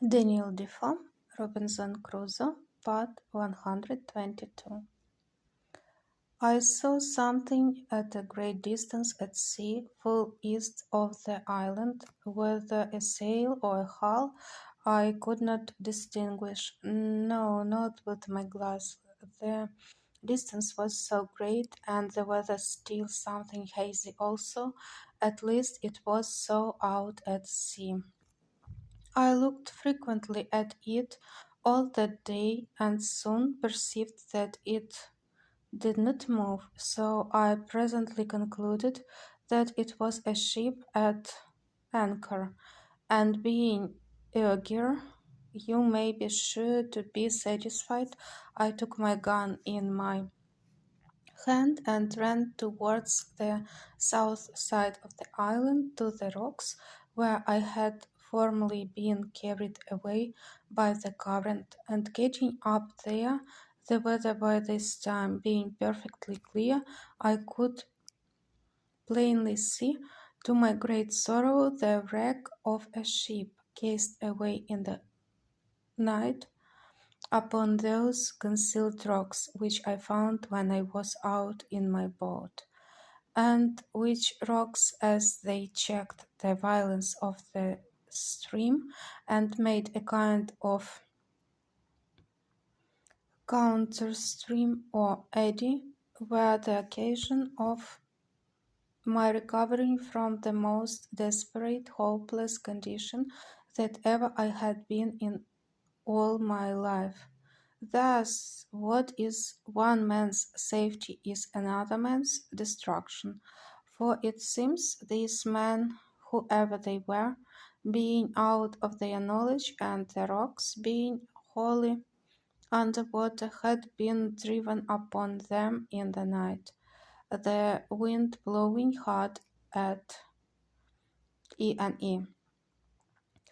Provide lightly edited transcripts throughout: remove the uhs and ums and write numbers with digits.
Daniel Defoe, Robinson Crusoe, Part 122. I saw something at a great distance at sea, full east of the island, whether a sail or a hull I could not distinguish. No, not with my glass. The distance was so great, and the weather still something hazy also. At least it was so out at sea. I looked frequently at it all that day and soon perceived that it did not move, so I presently concluded that it was a ship at anchor, and being eager, you may be sure to be satisfied, I took my gun in my hand and ran towards the south side of the island to the rocks where I had formerly been carried away by the current, and getting up there, the weather by this time being perfectly clear, I could plainly see, to my great sorrow, the wreck of a ship cast away in the night upon those concealed rocks which I found when I was out in my boat, and which rocks, as they checked the violence of the stream and made a kind of counter-stream or eddy, were the occasion of my recovering from the most desperate, hopeless condition that ever I had been in all my life. Thus, what is one man's safety is another man's destruction, for it seems these men, whoever they were, being out of their knowledge and the rocks being wholly under water, had been driven upon them in the night, the wind blowing hard at E&E.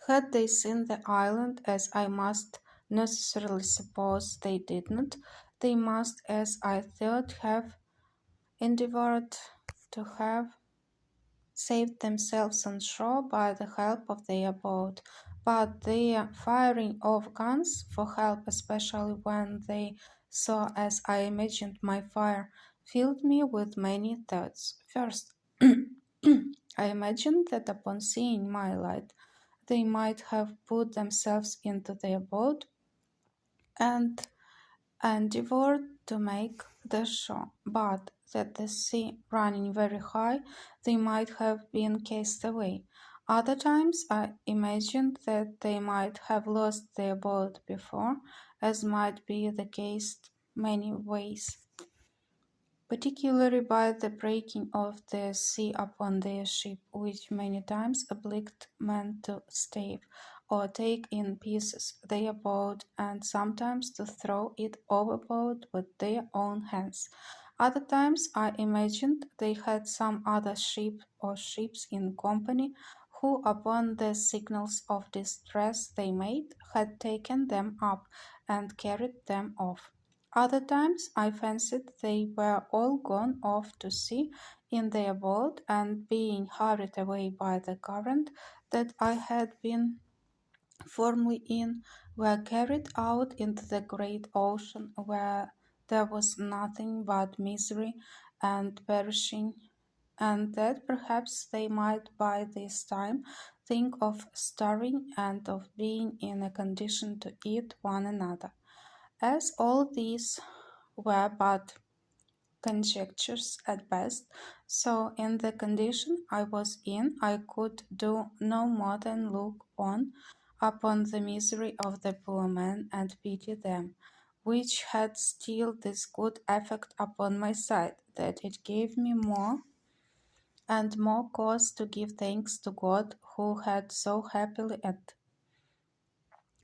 Had they seen the island, as I must necessarily suppose they did not, they must, as I thought, have endeavoured to have saved themselves on shore by the help of their boat, but their firing of guns for help, especially when they saw, as I imagined, my fire, filled me with many thoughts. First, I imagined that upon seeing my light, they might have put themselves into their boat and endeavoured to make the shore, but that the sea running very high, they might have been cast away. Other times I imagined that they might have lost their boat before, as might be the case many ways, particularly by the breaking of the sea upon their ship, which many times obliged men to stave, or take in pieces their boat, and sometimes to throw it overboard with their own hands. Other times I imagined they had some other ship or ships in company, who upon the signals of distress they made, had taken them up and carried them off. Other times I fancied they were all gone off to sea in their boat, and being hurried away by the current that I had been formerly in, were carried out into the great ocean, where there was nothing but misery and perishing, and that perhaps they might by this time think of starving and of being in a condition to eat one another. As all these were but conjectures at best, so in the condition I was in, I could do no more than look on upon the misery of the poor men and pity them, which had still this good effect upon my side, that it gave me more and more cause to give thanks to God, who had so happily and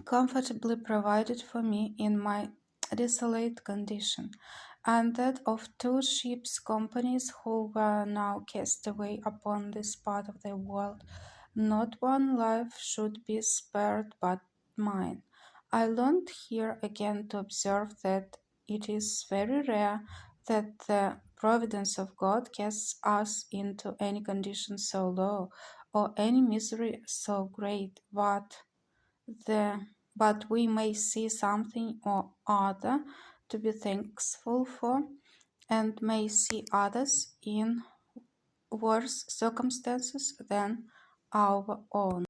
comfortably provided for me in my desolate condition, and that of two ships' companies who were now cast away upon this part of the world, not one life should be spared but mine. I learned here again to observe that it is very rare that the providence of God casts us into any condition so low, or any misery so great, but but we may see something or other to be thankful for, and may see others in worse circumstances than our own.